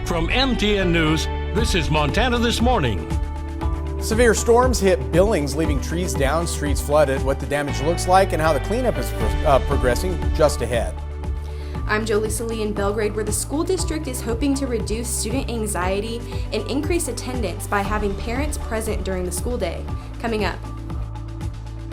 From MTN News, this is Montana This Morning. Severe storms hit Billings, leaving trees down, streets flooded. What the damage looks like and how the cleanup is progressing just ahead. I'm Jolisa Lee in Belgrade, where the school district is hoping to reduce student anxiety and increase attendance by having parents present during the school day. Coming up.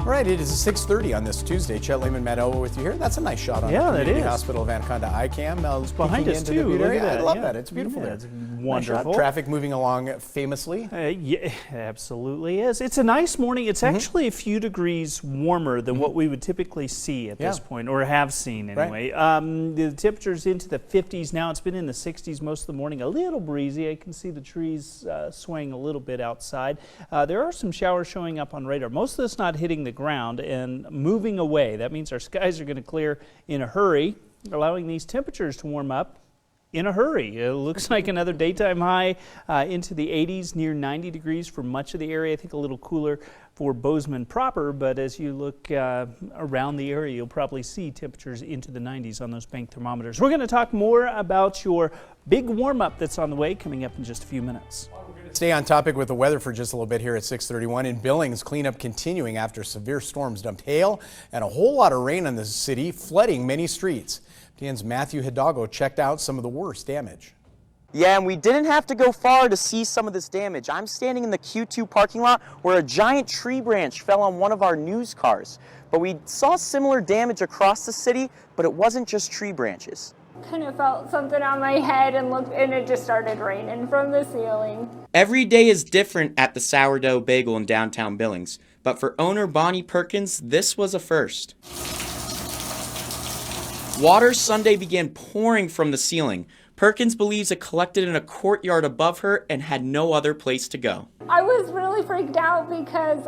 All right, it is 6:30 on this Tuesday. Chet Lehman, Matt Elba with you here. That's a nice shot on the Community Hospital of Anaconda ICAM. It's behind us too. Look at that. I love that. It's beautiful. It's wonderful. Nice. Traffic moving along famously. Yeah, absolutely is. It's a nice morning. It's actually a few degrees warmer than what we would typically see at this point, or have seen anyway. Right. The temperature's into the 50s now. It's been in the 60s most of the morning. A little breezy. I can see the trees swaying a little bit outside. There are some showers showing up on radar. Most of this not hitting the ground and moving away. That means our skies are going to clear in a hurry, allowing these temperatures to warm up in a hurry. It looks like another daytime high into the 80s, near 90 degrees for much of the area. I think a little cooler for Bozeman proper, but as you look around the area, you'll probably see temperatures into the 90s on those bank thermometers. We're going to talk more about your big warm-up that's on the way coming up in just a few minutes. Stay on topic with the weather for just a little bit here at 6:31. In Billings, cleanup continuing after severe storms dumped hail and a whole lot of rain on the city, flooding many streets. TN's Matthew Hidalgo checked out some of the worst damage. Yeah, and we didn't have to go far to see some of this damage. I'm standing in the Q2 parking lot where a giant tree branch fell on one of our news cars. But we saw similar damage across the city, but it wasn't just tree branches. Kind of felt something on my head and it just started raining from the ceiling. Every day is different at the Sourdough Bagel in downtown Billings, but for owner Bonnie Perkins, this was a first. Water Sunday began pouring from the ceiling. Perkins believes it collected in a courtyard above her and had no other place to go. I was really freaked out because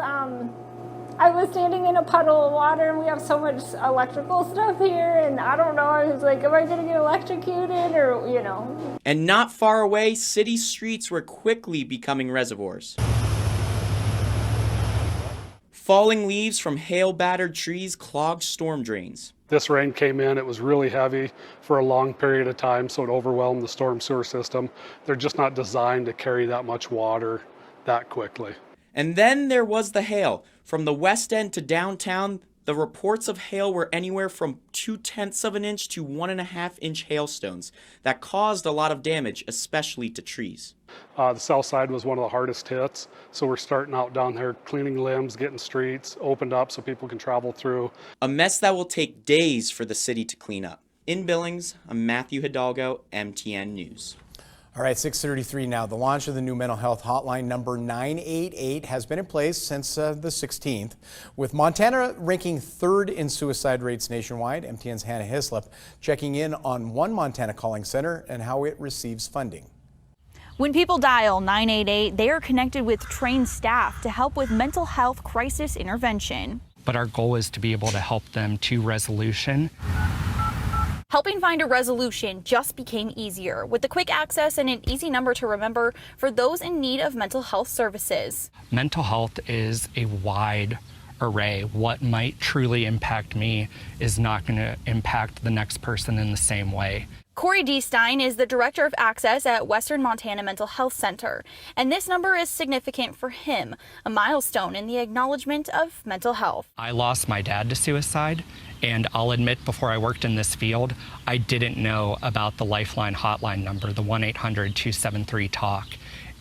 I was standing in a puddle of water and we have so much electrical stuff here, and I don't know, I was like, am I gonna get electrocuted or, you know? And not far away, city streets were quickly becoming reservoirs. Falling leaves from hail-battered trees clogged storm drains. This rain came in, it was really heavy for a long period of time, so it overwhelmed the storm sewer system. They're just not designed to carry that much water that quickly. And then there was the hail. From the west end to downtown, the reports of hail were anywhere from 0.2 of an inch to 1.5 inch hailstones that caused a lot of damage, especially to trees. The south side was one of the hardest hits, so we're starting out down there cleaning limbs, getting streets opened up so people can travel through. A mess that will take days for the city to clean up. In Billings, I'm Matthew Hidalgo, MTN News. All right, 6:33 now. The launch of the new mental health hotline number 988 has been in place since the 16th. With Montana ranking third in suicide rates nationwide, MTN's Hannah Hislop checking in on one Montana calling center and how it receives funding. When people dial 988, they are connected with trained staff to help with mental health crisis intervention. But our goal is to be able to help them to resolution. Helping find a resolution just became easier with the quick access and an easy number to remember for those in need of mental health services. Mental health is a wide array. What might truly impact me is not going to impact the next person in the same way. Corey D. Stein is the Director of Access at Western Montana Mental Health Center, and this number is significant for him, a milestone in the acknowledgement of mental health. I lost my dad to suicide, and I'll admit before I worked in this field, I didn't know about the Lifeline hotline number, the 1-800-273-TALK.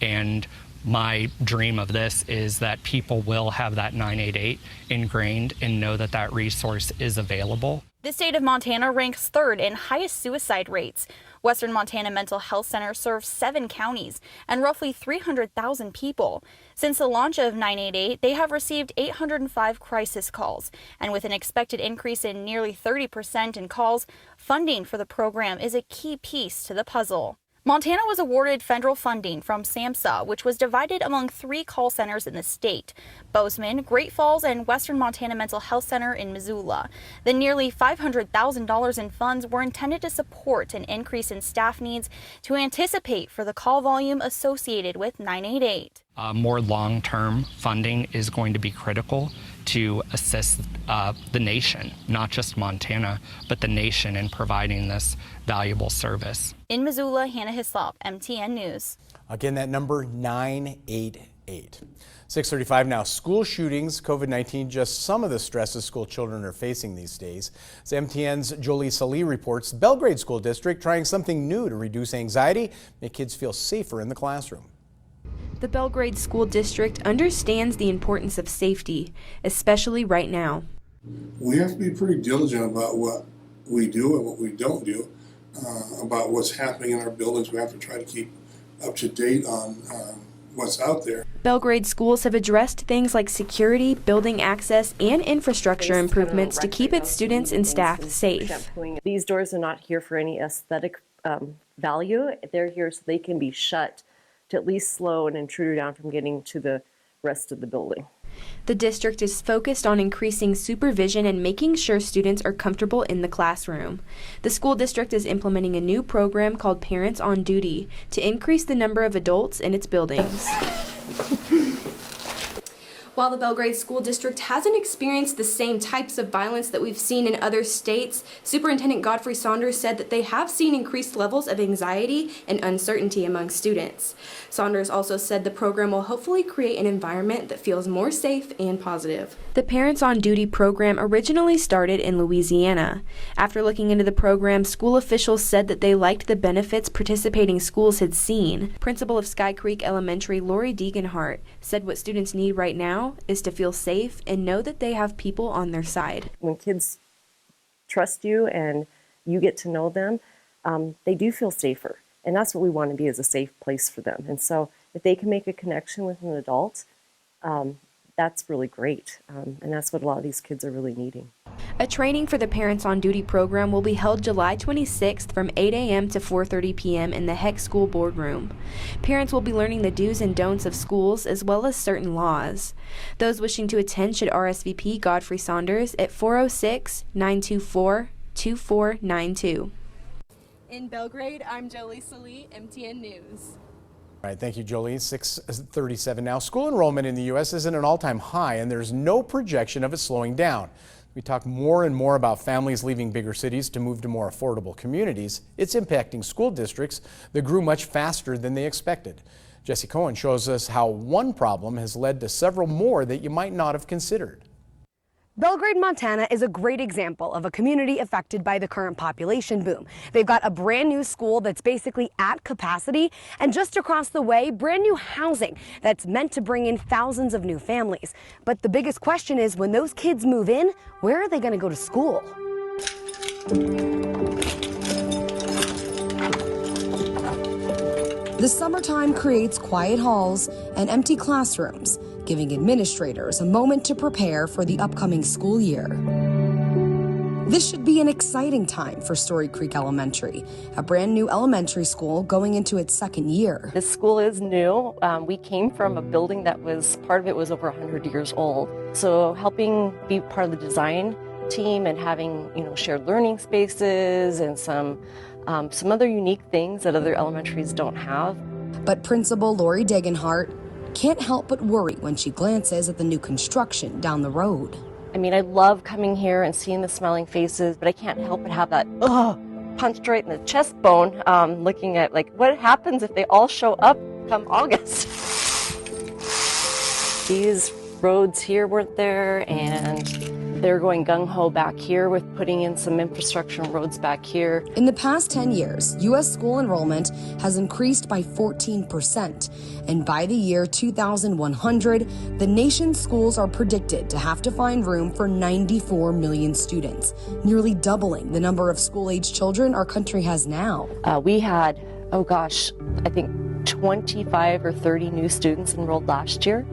And my dream of this is that people will have that 988 ingrained and know that that resource is available. The state of Montana ranks third in highest suicide rates. Western Montana Mental Health Center serves 7 counties and roughly 300,000 people. Since the launch of 988, they have received 805 crisis calls, and with an expected increase in nearly 30% in calls, funding for the program is a key piece to the puzzle. Montana was awarded federal funding from SAMHSA, which was divided among 3 call centers in the state: Bozeman, Great Falls, and Western Montana Mental Health Center in Missoula. The nearly $500,000 in funds were intended to support an increase in staff needs to anticipate for the call volume associated with 988. More long-term funding is going to be critical to assist the nation, not just Montana, but the nation in providing this valuable service. In Missoula, Hannah Hislop, MTN News. Again, that number 988. 6:35 now. School shootings, COVID-19, just some of the stresses school children are facing these days. As MTN's Jolie Salee reports, the Belgrade School District trying something new to reduce anxiety, make kids feel safer in the classroom. The Belgrade School District understands the importance of safety, especially right now. We have to be pretty diligent about what we do and what we don't do, about what's happening in our buildings. We have to try to keep up to date on what's out there. Belgrade schools have addressed things like security, building access, and infrastructure improvements to keep its students and staff safe. These doors are not here for any aesthetic value. They're here so they can be shut to at least slow an intruder down from getting to the rest of the building. The district is focused on increasing supervision and making sure students are comfortable in the classroom. The school district is implementing a new program called Parents on Duty to increase the number of adults in its buildings. While the Belgrade School District hasn't experienced the same types of violence that we've seen in other states, Superintendent Godfrey Saunders said that they have seen increased levels of anxiety and uncertainty among students. Saunders also said the program will hopefully create an environment that feels more safe and positive. The Parents on Duty program originally started in Louisiana. After looking into the program, school officials said that they liked the benefits participating schools had seen. Principal of Sky Creek Elementary, Lori Deeganhart, said what students need right now is to feel safe and know that they have people on their side. When kids trust you and you get to know them, they do feel safer. And that's what we want to be, is a safe place for them. And so if they can make a connection with an adult, that's really great. And that's what a lot of these kids are really needing. A training for the Parents on Duty program will be held July 26th from 8 a.m. to 4:30 p.m. in the Heck School Boardroom. Parents will be learning the do's and don'ts of schools as well as certain laws. Those wishing to attend should RSVP Godfrey Saunders at 406-924-2492. In Belgrade, I'm Jolie Salee, MTN News. All right, thank you, Jolie. 6:37 now. School enrollment in the U.S. is at an all-time high, and there's no projection of it slowing down. We talk more and more about families leaving bigger cities to move to more affordable communities. It's impacting school districts that grew much faster than they expected. Jesse Cohen shows us how one problem has led to several more that you might not have considered. Belgrade, Montana is a great example of a community affected by the current population boom. They've got a brand new school that's basically at capacity, and just across the way, brand new housing that's meant to bring in thousands of new families. But the biggest question is, when those kids move in, where are they going to go to school? The summertime creates quiet halls and empty classrooms, giving administrators a moment to prepare for the upcoming school year. This should be an exciting time for Story Creek Elementary, a brand new elementary school going into its second year. This school is new. We came from a building that was, part of it was over 100 years old. So helping be part of the design team and having, shared learning spaces and some other unique things that other elementaries don't have. But Principal Lori Deeganhart can't help but worry when she glances at the new construction down the road. I mean, I love coming here and seeing the smiling faces, but I can't help but have that punched right in the chest bone, looking at what happens if they all show up come August. These roads here weren't there, and they're going gung-ho back here with putting in some infrastructure and roads back here. In the past 10 years, U.S. school enrollment has increased by 14%. And by the year 2100, the nation's schools are predicted to have to find room for 94 million students, nearly doubling the number of school-age children our country has now. We had, I think 25 or 30 new students enrolled last year.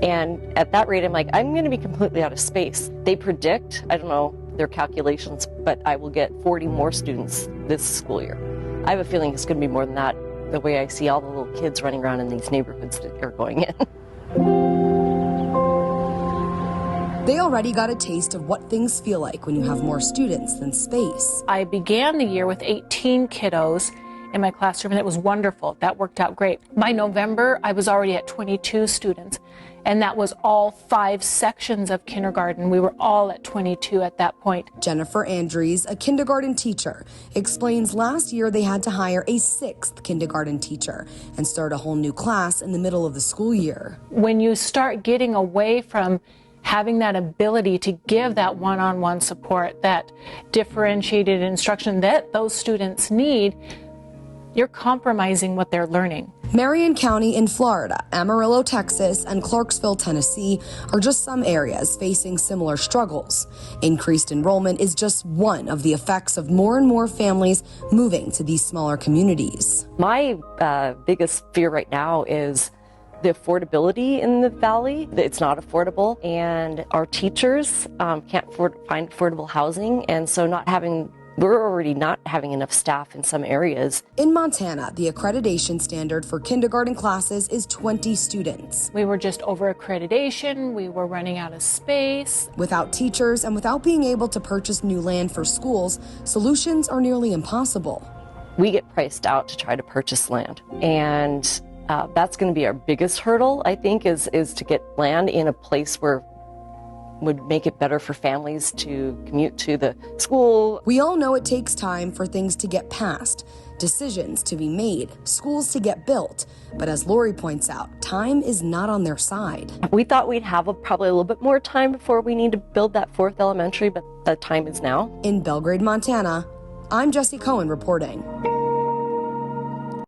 And at that rate, I'm going to be completely out of space. They predict, I don't know their calculations, but I will get 40 more students this school year. I have a feeling it's going to be more than that, the way I see all the little kids running around in these neighborhoods that are going in. They already got a taste of what things feel like when you have more students than space. I began the year with 18 kiddos in my classroom, and it was wonderful. That worked out great. By November, I was already at 22 students. And that was all 5 sections of kindergarten. We were all at 22 at that point. Jennifer Andrews, a kindergarten teacher, explains last year they had to hire a 6th kindergarten teacher and start a whole new class in the middle of the school year. When you start getting away from having that ability to give that one-on-one support, that differentiated instruction that those students need, you're compromising what they're learning. Marion County in Florida, Amarillo, Texas, and Clarksville, Tennessee are just some areas facing similar struggles. Increased enrollment is just one of the effects of more and more families moving to these smaller communities. My biggest fear right now is the affordability in the valley. It's not affordable, and our teachers can't find affordable housing, and so we're already not having enough staff in some areas. In Montana, the accreditation standard for kindergarten classes is 20 students. We were just over accreditation, we were running out of space. Without teachers and without being able to purchase new land for schools, solutions are nearly impossible. We get priced out to try to purchase land, and that's going to be our biggest hurdle, I think, is to get land in a place where would make it better for families to commute to the school. We all know it takes time for things to get passed, decisions to be made, schools to get built. But as Lori points out, time is not on their side. We thought we'd have probably a little bit more time before we need to build that 4th elementary, but the time is now. In Belgrade, Montana, I'm Jessie Cohen reporting.